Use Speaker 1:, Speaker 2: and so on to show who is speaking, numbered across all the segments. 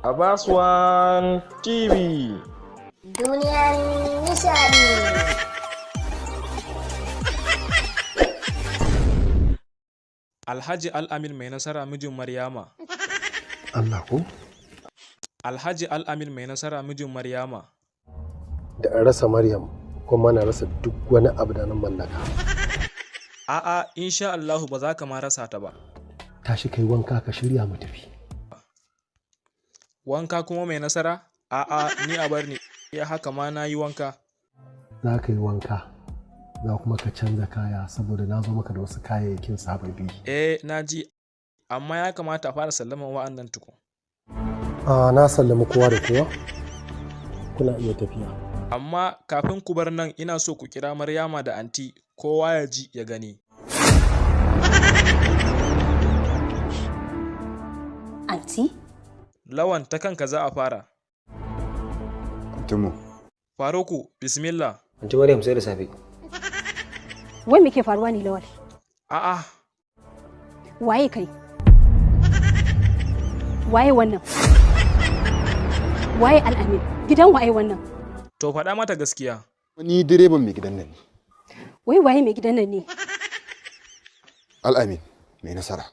Speaker 1: Abbas TV.
Speaker 2: Duniyar nishadi.
Speaker 3: Alhaji Al-Amin mai nasara mijin Maryama.
Speaker 4: Allah ko?
Speaker 3: Alhaji Al-Amin mai nasara mijin Maryama.
Speaker 4: Da an rasa Maryam kuma na rasa duk wani abu da nan mallaka.
Speaker 3: A'a, insha Allahu ba za ka ma rasa ta ba.
Speaker 4: Tashi kai wanka ka shirya mu tafi.
Speaker 3: Wanka kuma mai nasara? A'a, ni a bar ni. Ya haka ma na yi wanka.
Speaker 4: Za ka yi wanka. Za kuma ka canza kaya saboda na zo maka da wasu kayayyakin sababbi.
Speaker 3: Na ji. Amma ya kamata a fara sallaman wa'annan tukun.
Speaker 4: Na sallami kowa da kowa. Kuna iya tafiya.
Speaker 3: Amma kafin ku bar nan ina so ku kira Maryama da anti kowa ya ji ya gani.
Speaker 2: Anti?
Speaker 3: Lawan ta kanka za a fara.
Speaker 5: Tumu.
Speaker 3: Faruku, bismillah.
Speaker 6: Anti Maryam sai da safe.
Speaker 7: Wai me ke faruwa ne Lawal?
Speaker 3: A'a.
Speaker 7: Waye kai? Waye wannan? Waye Al-Amin? Gidan waye wannan?
Speaker 3: To faɗa mata gaskiya.
Speaker 5: Ni direban mai gidan nan ne.
Speaker 7: Wai waye mai gidan nan ne?
Speaker 5: Al-Amin mai nasara.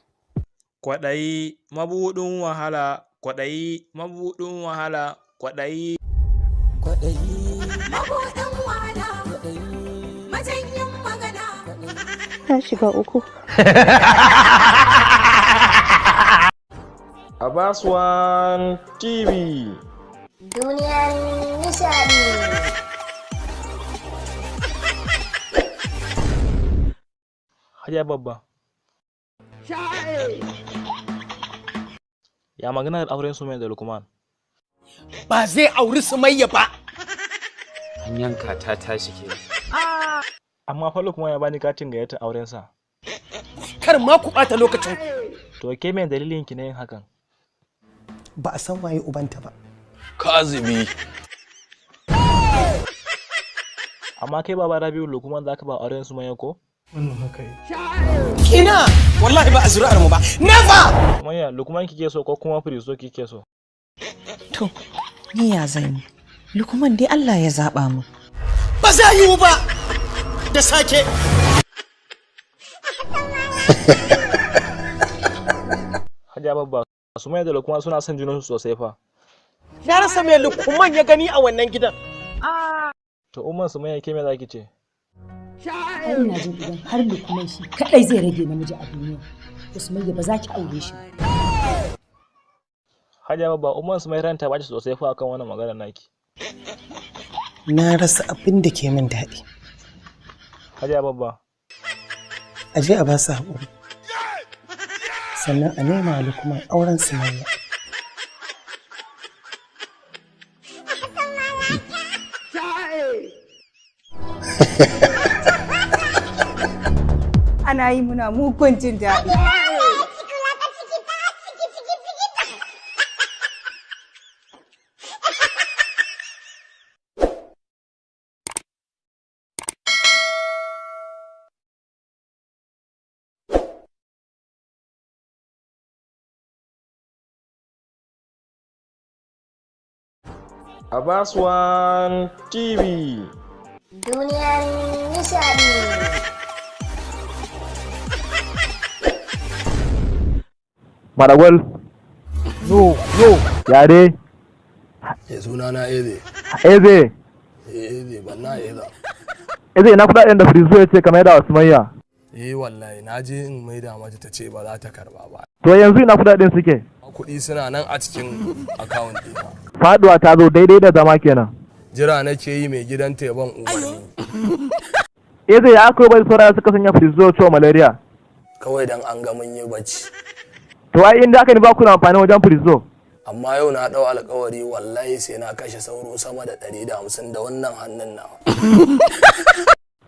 Speaker 3: Kwaɗayi mabuɗin wahala, kwaɗayi mabuɗin wahala, kwaɗayi.
Speaker 8: Kwaɗayi mabuɗin wahala, kwaɗayi majanyin magana.
Speaker 7: Na shiga uku.
Speaker 1: Abbas TV.
Speaker 2: Duniyar nishadi.
Speaker 3: Hajiya babba. Ya maganar auren Sumayya da Lukman?
Speaker 9: Ba zai auri Sumayya ba.
Speaker 6: An yanka ta tashi ke.
Speaker 3: Amma fa Lukman ya bani katin gayyatar auren sa.
Speaker 9: Kar ma ku bata lokacin.
Speaker 3: To ke me dalilin ki na yin hakan?
Speaker 9: Ba a san waye ubanta ba.
Speaker 6: Kazibi.
Speaker 3: Amma kai baba Rabiu Lukman zaka ba auren Sumayya ko?
Speaker 9: Wannan haka yi. Ina wallahi ba a zuri'ar mu ba. Never.
Speaker 3: Sumayya Lukman kike so ko kuma Firizo kike so?
Speaker 10: To, ni ya zan yi. Lukman dai Allah ya zaba mu.
Speaker 9: Ba za yi ba. Da sake.
Speaker 3: Hajiya babba, Sumayya da Lukman suna son junansu sosai fa.
Speaker 9: Na rasa me Lukman ya gani a wannan gidan.
Speaker 3: To umman Sumayya ke me zaki ce?
Speaker 11: Ai ina jin idan har Lukman shi kadai zai rage namiji a duniya. Sumayya ba za ki aure shi.
Speaker 3: Hajiya babba, umman Sumayya ranta ba ci sosai fa akan wannan magana naki.
Speaker 9: Na rasa abin da ke min daɗi.
Speaker 3: Hajiya babba.
Speaker 9: Aje a ba su haƙuri. Sannan a nema Lukman auren Sumayya.
Speaker 11: Ana yi muna mugun jin daɗi.
Speaker 1: Abbas TV.
Speaker 2: Duniyar nishadi.
Speaker 12: Maragwal. No. Yare.
Speaker 4: Suna na Eze.
Speaker 12: Eze.
Speaker 4: Eze ban na Eza.
Speaker 12: Eze na kuɗaɗen da Firizo ya ce kamar yadda Sumayya.
Speaker 4: Wallahi na je in maida mata ta ce ba za ta karba ba.
Speaker 12: To yanzu ina kuɗaɗen suke?
Speaker 4: Kuɗi suna nan a cikin account ɗina.
Speaker 12: Faduwa ta zo daidai da zama kenan.
Speaker 4: Jira nake yi mai gidan ban umarni.
Speaker 12: Eze ya akwai bai sauraya suka sanya Firizo ciwo malaria.
Speaker 4: Kawai dan an ga mun yi bacci.
Speaker 12: To ai inda aka ni ba ku na amfani wajen Firizo.
Speaker 4: Amma yau na dau alƙawari wallahi sai na kashe sauro sama da 150 da wannan hannun nawa.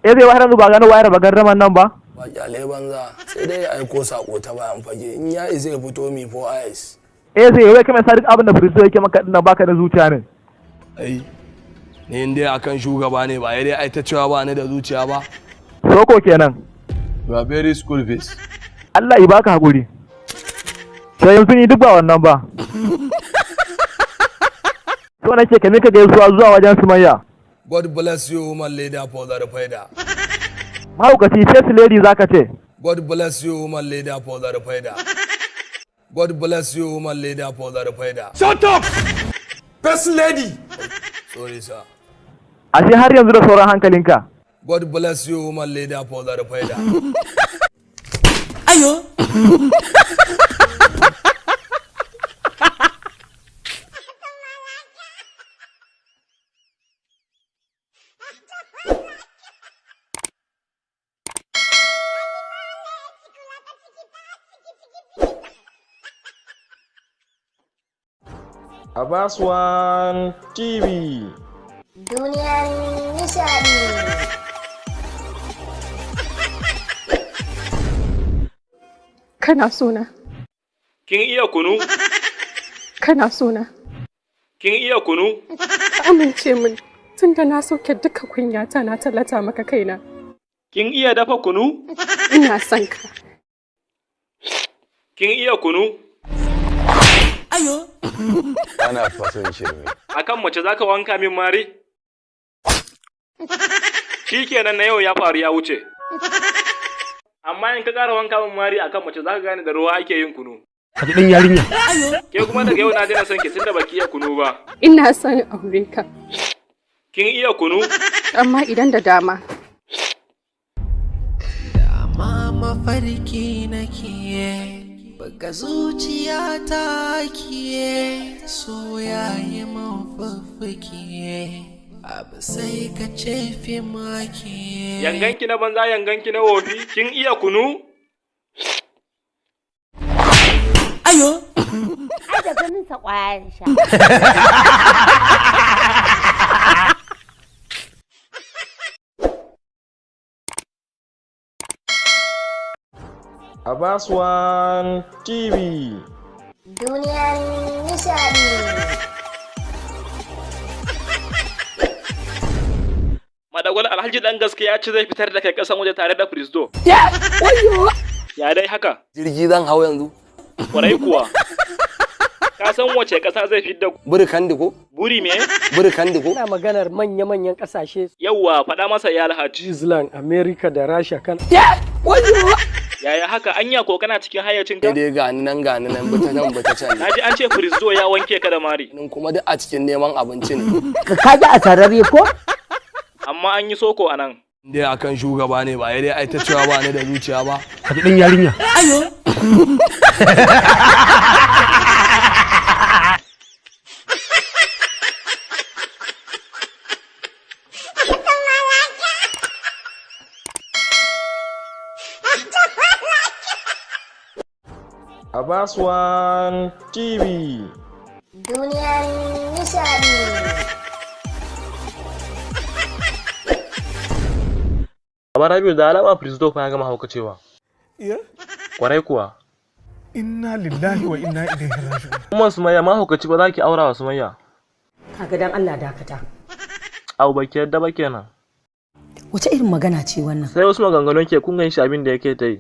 Speaker 12: Eze wa har yanzu ba gano wayar ba garraman nan ba?
Speaker 4: Ba kyale banza sai dai ya aiko sako ta bayan fage in ya zai fito mi for eyes.
Speaker 12: Eze wai kamar sa duk abin da Firizo yake maka dinnan baka da zuciya ne.
Speaker 4: Ai ni inda akan shugaba ne ba dai ai ta cewa ba ni da zuciya ba.
Speaker 12: Soko kenan.
Speaker 4: You are very school face.
Speaker 12: Allah ya baka hakuri. Sai yanzu ni duk ba wannan ba. So nake ka mika gaisuwa zuwa wajen Sumayya.
Speaker 13: God bless you woman leader for the faida.
Speaker 12: Mahaukaci first lady zaka ce.
Speaker 13: God bless you woman leader for the faida. God bless you woman leader for the faida.
Speaker 6: Shut up! First lady.
Speaker 13: Sorry sir.
Speaker 12: Ashe har yanzu da sauran hankalinka.
Speaker 13: God bless you woman leader for the faida.
Speaker 8: Ayo.
Speaker 1: Abbas TV.
Speaker 2: Duniyar nishadi.
Speaker 14: Kana sona.
Speaker 3: Kin iya kunu?
Speaker 14: Kana sona.
Speaker 3: Kin iya kunu?
Speaker 14: Ka amince min tunda na soke duka kunyata na tallata maka kaina.
Speaker 3: Kin iya dafa kunu?
Speaker 14: Ina son ka.
Speaker 3: Kin iya kunu?
Speaker 8: Ayo.
Speaker 5: Ana fasan shirme.
Speaker 3: Akan mace zaka wanka min mari? Shikenan na yau ya faru ya wuce. Amma in ka ƙara wanka min mari akan mace zaka gane da ruwa ake yin kunu.
Speaker 4: Ka ji dan yarinya.
Speaker 3: Ke kuma daga yau na daina son ki tunda baki iya kunu ba.
Speaker 14: Ina son aure ka.
Speaker 3: Kin iya kunu?
Speaker 14: Amma idan da dama.
Speaker 8: Dama mafarki nake. Baka zuciya ta kiye soyaye mafaffaki abu sai ka ce fi maki.
Speaker 3: Yanganki na banza yanganki na wofi kin iya kunu?
Speaker 8: Ayo.
Speaker 2: Ai da ganin sa kwaya sha.
Speaker 1: Abbas TV.
Speaker 2: Duniyar nishadi.
Speaker 3: Madagwal Alhaji dan gaske ya ci zai fitar da kai kasan waje tare da Prisdo.
Speaker 8: Ya, wayo.
Speaker 3: Ya dai haka?
Speaker 6: Jirgi zan hau yanzu.
Speaker 3: Kwarai kuwa. Ka san wace kasa zai fidda
Speaker 6: Burkandi ko?
Speaker 3: Buri me?
Speaker 6: Burkandi ko?
Speaker 9: Ina maganar manya-manyan kasashe.
Speaker 3: Yawwa, faɗa masa ya Alhaji.
Speaker 9: New Zealand, America da Russia kan.
Speaker 8: Ya, wayo.
Speaker 3: Yaya haka anya ko kana cikin hayyacin ka?
Speaker 6: Dai gani nan bata nan bata can.
Speaker 3: Naji an ce Prisdo ya wanke ka da mari.
Speaker 6: Nan kuma duk a cikin neman abinci ne.
Speaker 9: Ka ji a tarare ko?
Speaker 3: Amma an yi soko anan.
Speaker 6: Dai akan shugaba ne ba dai ai ta cewa ba ni da zuciya ba.
Speaker 4: Ka ji dan yarinya.
Speaker 8: Ayo.
Speaker 1: Abbas TV.
Speaker 2: Duniyar nishadi.
Speaker 3: Rabiu da alama Prisdo fa ya gama haukacewa.
Speaker 4: Iya?
Speaker 3: Kwarai kuwa.
Speaker 4: Inna lillahi wa inna ilaihi raji'un.
Speaker 3: Kuma Sumayya ma haukaci ba za ki aura wa Sumayya.
Speaker 11: Kaga dan Allah dakata.
Speaker 3: Au baki yadda ba kenan.
Speaker 11: Wace irin magana ce wannan?
Speaker 3: Sai wasu maganganun ke kun gan shi abin da yake ta yi.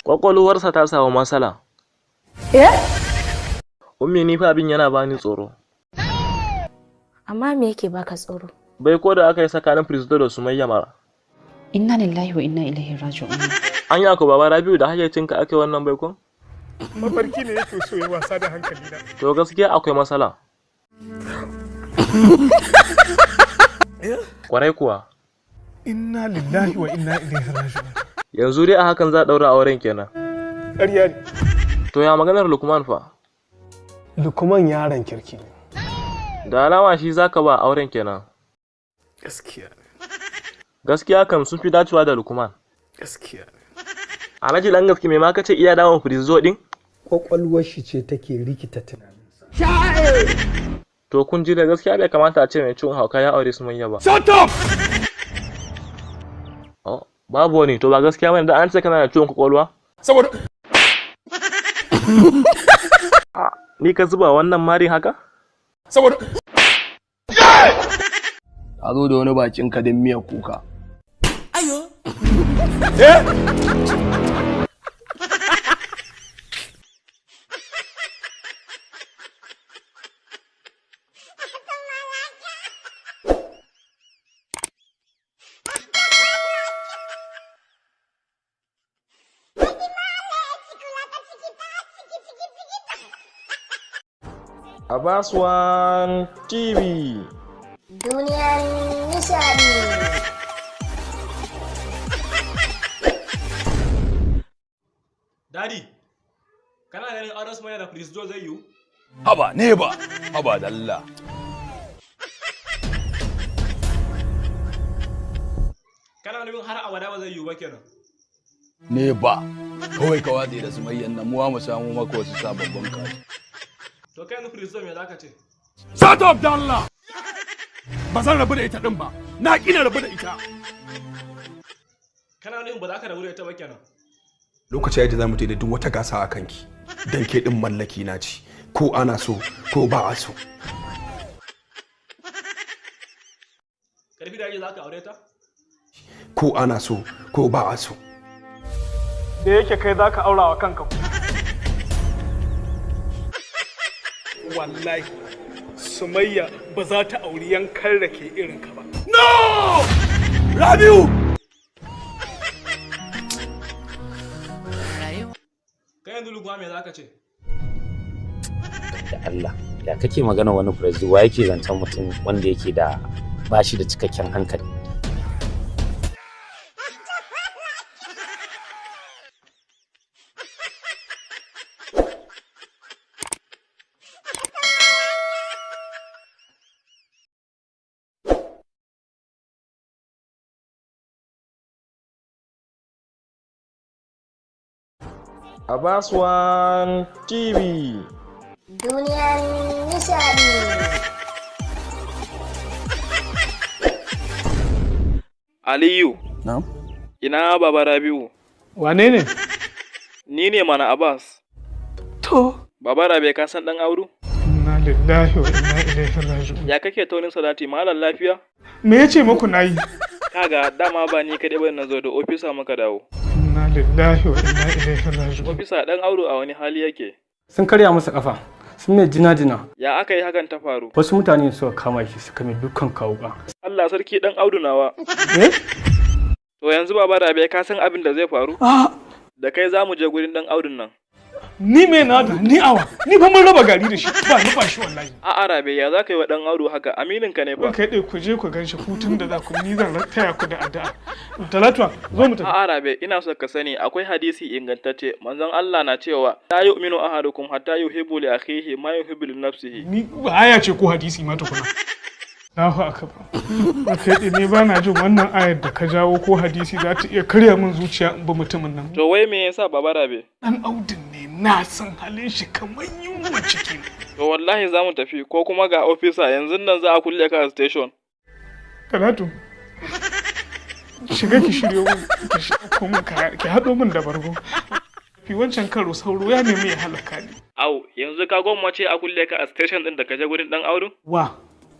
Speaker 3: Kwakwalwarsa ta samu matsala. Ummi ni fa abin yana bani tsoro.
Speaker 2: Amma me yake baka tsoro?
Speaker 3: Bai ko da aka yi tsakanin Prisdo da Sumayya mara.
Speaker 7: Inna lillahi wa inna ilaihi raji'un.
Speaker 3: An yi ko baba Rabiu da hayyacinka ake wannan baikon?
Speaker 4: Mafarki ne yake so ya wasa da hankali na.
Speaker 3: To gaskiya akwai matsala. Kwarai kuwa.
Speaker 4: Inna lillahi wa inna ilaihi raji'un.
Speaker 3: Yanzu dai a hakan za a daura auren kenan.
Speaker 4: Ƙarya ne.
Speaker 3: To ya maganar Lukman fa?
Speaker 4: Lukman yaron kirki ne.
Speaker 3: Da alama shi zaka ba auren kenan.
Speaker 4: Gaskiya ne.
Speaker 3: Gaskiya kam sun fi dacewa da Lukman.
Speaker 4: Gaskiya ne.
Speaker 3: Alhaji dan gaske me ma kace iya dawon Prisdo din?
Speaker 4: Kwakwalwar shi ce take rikita tunaninsa.
Speaker 3: To kun ji da gaskiya bai kamata a ce mai ciwon hauka ya aure Sumayya ba.
Speaker 4: Shut up!
Speaker 3: Oh, babu wani to ba gaskiya bane da an ce kana da ciwon kwakwalwa?
Speaker 4: Saboda
Speaker 3: ni ka zuba wannan mari haka?
Speaker 4: Saboda
Speaker 6: Ka zo da wani bakin ka din miya kuka.
Speaker 8: Ayo.
Speaker 1: Abbas TV.
Speaker 2: Duniyar nishadi.
Speaker 3: Daddy, kana ganin auren Sumayya da Prisdo zai yiwu?
Speaker 6: Haba ne ba, haba da Allah.
Speaker 3: Kana nufin har abada ba zai yiwu ba kenan?
Speaker 6: Ne ba, kawai ka watse da Sumayyan nan muwa mu samu maka wasu sababbin kaji.
Speaker 3: To kai yanzu Prisdo me zaka ce?
Speaker 13: Shut up da Allah! Ba zan rabu da ita din ba, na ƙina rabu da ita.
Speaker 3: Kana nufin ba za ka rabu da ita ba kenan?
Speaker 15: Lokaci ya ji za mu da duk wata gasa a kanki, don ke ɗin mallaki na ci, ko ana so ko ba a so.
Speaker 3: Karfi da yaji za ka aure ta?
Speaker 15: Ko ana so ko ba a so.
Speaker 12: Da yake kai za ka aura wa kanka.
Speaker 13: Wallahi, Sumayya ba za ta auri yankan rake irin ka ba. No! Rabiu!
Speaker 3: Kai yanzu Lugwa me za ka ce?
Speaker 16: Da Allah, ya kake magana wani Prisdo wa yake zancen mutum wanda yake da bashi da cikakken hankali.
Speaker 1: Abbas TV.
Speaker 2: Duniyar nishadi.
Speaker 3: Aliyu.
Speaker 6: Na'am.
Speaker 3: Ina Baba Rabiu?
Speaker 12: Wane ne?
Speaker 3: Ni ne mana Abbas.
Speaker 12: To.
Speaker 3: Baba Rabe ka san dan Audu?
Speaker 12: Inna lillahi wa inna ilaihi raji'un.
Speaker 3: Ya kake taunin salati malam lafiya?
Speaker 12: Me yace muku nayi?
Speaker 3: Kaga dama ba ni kadai bane nazo da ofisa muka dawo.
Speaker 12: Inna lillahi wa inna ilaihi raji'un.
Speaker 3: Ofisa dan Audu a wani hali yake?
Speaker 17: Sun karya masa kafa. Sun mai jina-jina.
Speaker 3: Ya aka yi hakan ta faru?
Speaker 17: Wasu mutane suka kama shi suka mai dukkan kawuka.
Speaker 3: Allah sarki dan Audu nawa.
Speaker 17: Eh?
Speaker 3: To yanzu Baba Rabe ka san abin da zai faru? Da kai za mu je gurin dan Audun nan.
Speaker 12: Ni me na da ni awa. Ni fa mun raba gari da shi. Ba ni ba shi wallahi.
Speaker 3: A'a Rabe ya za ka yi wa dan Audu haka? Aminin ka ne fa.
Speaker 12: Kai dai ku je ku ganshi hutun da za ku ni zan taya ku da addu'a. Talatu zo mu tafi.
Speaker 3: A'a Rabe ina so ka sani akwai hadisi ingantacce manzon Allah na cewa la yu'minu ahadukum hatta yuhibbu li akhihi ma yuhibbu li nafsihi.
Speaker 12: Ni aya ce ko hadisi ma tukuna. Allahu akbar. Kai dai ne ba na jin wannan ayar da ka jawo ko hadisi za ta iya karya min zuciya in ba mutumin nan.
Speaker 3: To wai me yasa Baba Rabe?
Speaker 12: Dan Audun ne na san halin shi kamar yunwa ciki.
Speaker 3: To wallahi za mu tafi ko kuma ga ofisa yanzu nan za a kulle ka a station.
Speaker 12: Talatu. Shiga ki shiryo mun ki haɗo min da bargo. Fi wancan karo sauro ya nemi ya halaka ni.
Speaker 3: Au, yanzu ka gwammace a kulle ka a station din da ka je gurin dan Audu?
Speaker 12: Wa.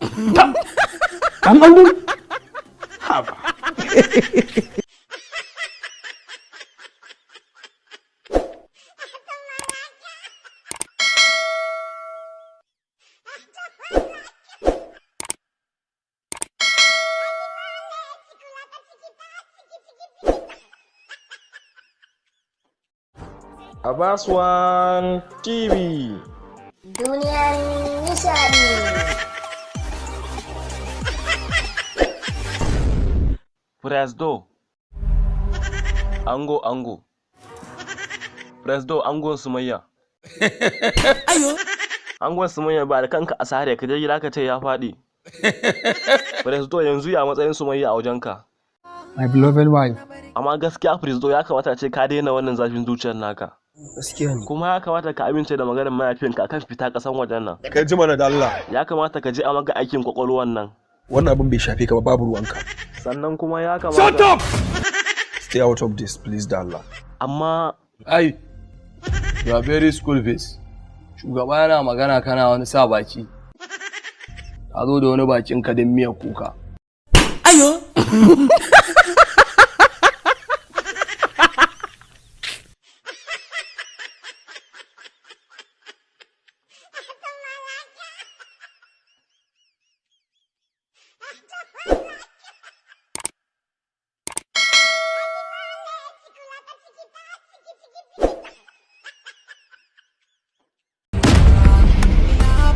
Speaker 12: Dan Audu? Haba.
Speaker 1: Abbas TV.
Speaker 2: Duniyar nishadi.
Speaker 1: Presdo. Ango. Presdo angon Sumayya.
Speaker 8: Ayo.
Speaker 1: Angon Sumayya ba da kanka a sare ka je gida ka ce ya faɗi. Presdo yanzu ya matsayin Sumayya a wajenka.
Speaker 17: My beloved wife.
Speaker 1: Amma gaskiya Presdo ya kamata ce ka daina wannan zafin zuciyar naka.
Speaker 17: Gaskiya ne.
Speaker 1: Kuma ya kamata ka amince da maganar mahaifinka akan fita kasan wajen nan.
Speaker 15: Kai ji mana da Allah.
Speaker 1: Ya kamata ka je a maka aikin kwakwalwan nan.
Speaker 15: Wannan abin bai shafe ka ba, babu ruwanka.
Speaker 1: Sannan kuma ya kamata.
Speaker 15: Shut up! Stay out of this, please da Allah.
Speaker 1: Amma
Speaker 6: Ai, you are very school face. Shugaba yana magana kana wani sa baki. Ka zo da wani bakin ka din miyar kuka.
Speaker 8: Ayo.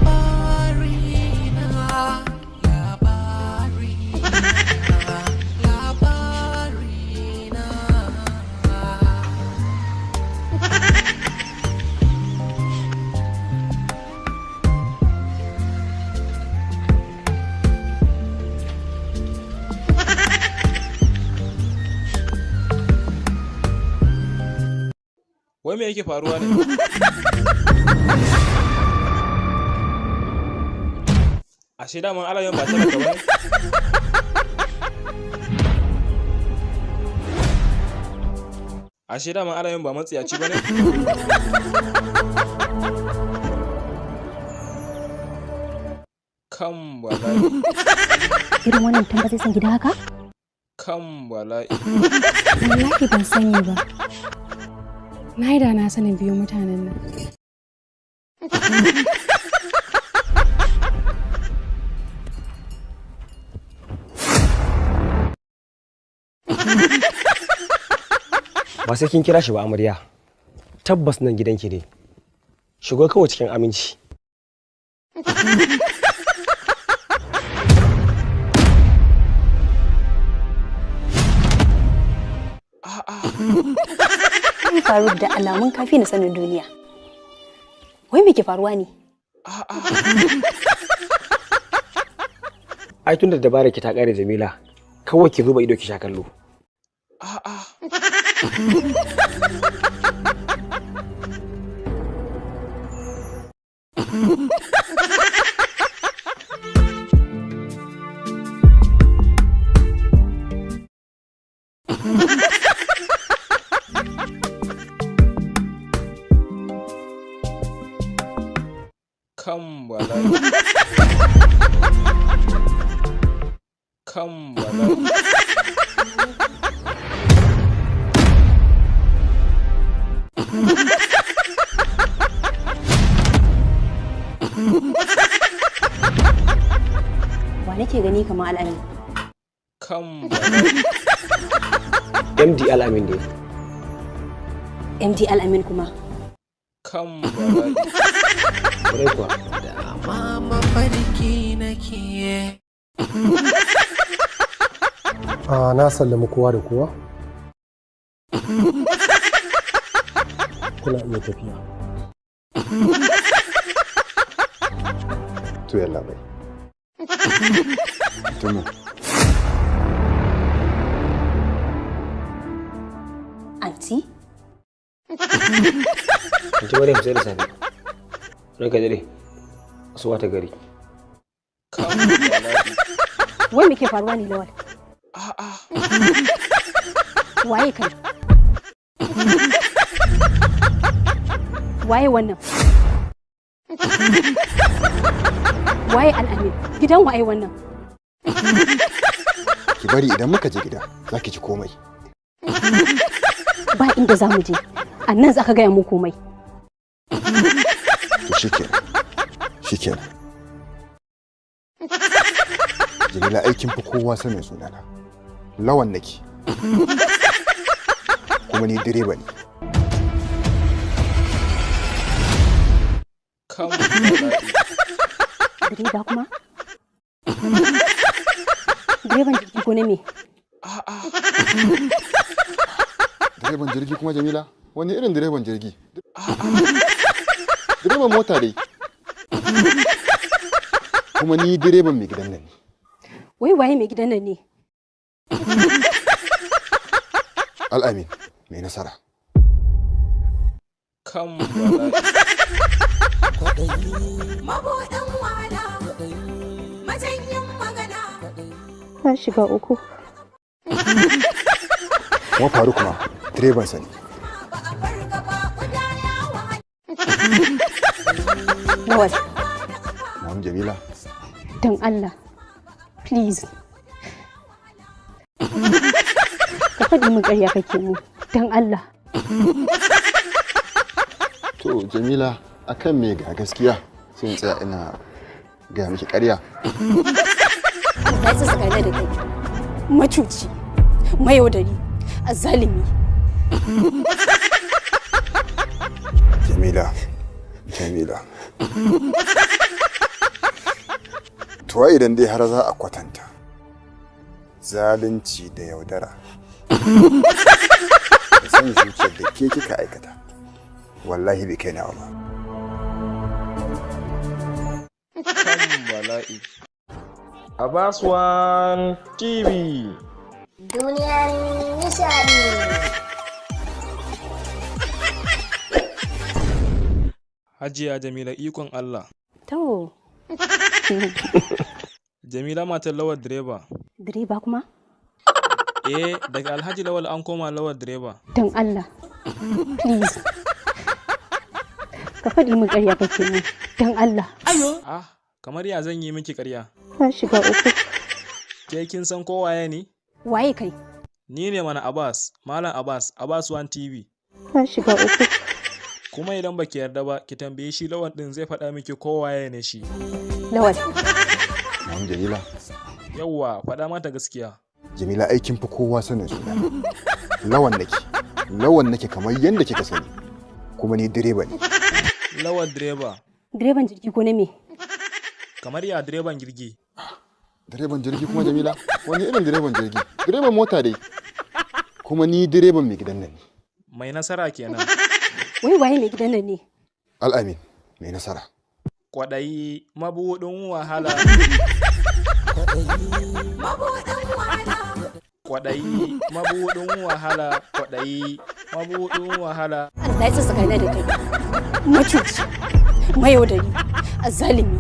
Speaker 2: Labarina.
Speaker 3: Wai me yake faruwa ne? Ashe daman alayen ba talaka ba ne? Ashe daman alayen ba matsiyaci ba ne? Kan bala'i.
Speaker 11: Irin wannan tamba zai san gida haka?
Speaker 3: Kan bala'i.
Speaker 14: Wallahi ban sani ba. Na yi da na sanin biyo mutanen nan.
Speaker 18: Ba sai kin kira shi ba amarya. Tabbas nan gidanki ne. Shigo kawai cikin aminci.
Speaker 11: Ai Faruk da alamun kafi na sanin duniya. Wai me ke faruwa ne?
Speaker 18: Ai tun da dabara ki ta kare Jamila, kawai ki zuba ido ki sha kallo.
Speaker 3: Kan bala'i. Kan bala'i.
Speaker 11: Wa nake gani kamar Al'amin?
Speaker 3: Kan bala'i.
Speaker 18: MD Al'amin ne.
Speaker 11: MD Al'amin kuma?
Speaker 3: Kan bala'i.
Speaker 18: Kwarai kuwa.
Speaker 8: Mama farki nake.
Speaker 4: Na sallami kowa da kowa. Kuna iya tafiya.
Speaker 5: To yalla bai. Tumu.
Speaker 11: Anti?
Speaker 18: Anti Maryam sai da safe. Ranka dare. Asuwa ta gari.
Speaker 11: Wai me ke faruwa ne Lawal? Waye kai? Waye wannan? Waye Al'amin? Gidan waye wannan?
Speaker 5: Ki bari idan muka je gida za ki ci komai.
Speaker 11: Ba inda za mu je. Annan za ka gaya mu komai.
Speaker 5: To shikenan. Jamila aikin fi kowa sanin sunana. Lawan nake. Kuma ni direba ne.
Speaker 11: Direba kuma? Direban jirgi ko na me?
Speaker 5: Direban jirgi kuma Jamila? Wani irin direban jirgi? Direban mota dai. Kuma ni direban mai gidan nan ne.
Speaker 11: Wai waye mai gidan nan ne?
Speaker 5: Al'amin, mai nasara.
Speaker 3: Kan bala'i.
Speaker 8: Mabuɗin wahala, majanyin magana.
Speaker 14: Na shiga uku.
Speaker 5: Kuma faru kuma direban sani.
Speaker 11: Lawal.
Speaker 5: Na'am Jamila.
Speaker 11: Don Allah, please. Ka faɗi min ƙarya kake mu, don Allah.
Speaker 5: To Jamila, akan me ga gaskiya sai in tsaya ina gaya miki ƙarya.
Speaker 11: Na yi saka da kai. Macuci, mayaudari, azzalimi.
Speaker 5: Jamila. Tuwa idan dai har za a kwatanta zalunci da yaudara da san zuciyar da ke kika aikata, wallahi bai kai nawa ba.
Speaker 3: Kan bala'i. Abbas One TV.
Speaker 2: Duniyar nishadi.
Speaker 3: Hajiya Jamila ikon Allah.
Speaker 14: To.
Speaker 3: Jamila matar Lawal direba.
Speaker 14: Direba kuma?
Speaker 3: Daga Alhaji Lawal an koma Lawal direba.
Speaker 14: Don Allah. Please. Ka faɗi min ƙarya kake nan. Don Allah.
Speaker 3: Kamar ya zan yi miki ƙarya?
Speaker 14: Ka shiga uku.
Speaker 3: Ke kin san ko waye ni?
Speaker 14: Waye kai?
Speaker 3: Ni ne mana Abbas, Malam Abbas, Abbas One TV.
Speaker 14: Ka shiga uku.
Speaker 3: Kuma idan baki yarda ba, ki tambaye shi Lawal din zai faɗa miki ko waye ne shi.
Speaker 14: Lawal.
Speaker 5: Jamila.
Speaker 3: Yawwa, faɗa mata gaskiya.
Speaker 5: Jamila aikin fi kowa sanin suna. Lawan nake kamar yadda kika sani. Kuma ni direba ne.
Speaker 3: Lawal direba.
Speaker 14: Direban jirgi ko na me?
Speaker 3: Kamar ya direban jirgi.
Speaker 5: Direban jirgi kuma Jamila? Wani irin direban jirgi? Direban mota dai. Kuma ni direban mai gidan nan ne.
Speaker 3: Mai nasara kenan.
Speaker 14: Wai waye mai gidan nan ne?
Speaker 5: Al'amin, mai nasara.
Speaker 3: Kwaɗayi mabuɗin wahala. Kwaɗayi mabuɗin wahala. Kwaɗayi mabuɗin wahala.
Speaker 14: Allah ya tsaka na da kai. Macuci, mayaudari, azzalimi.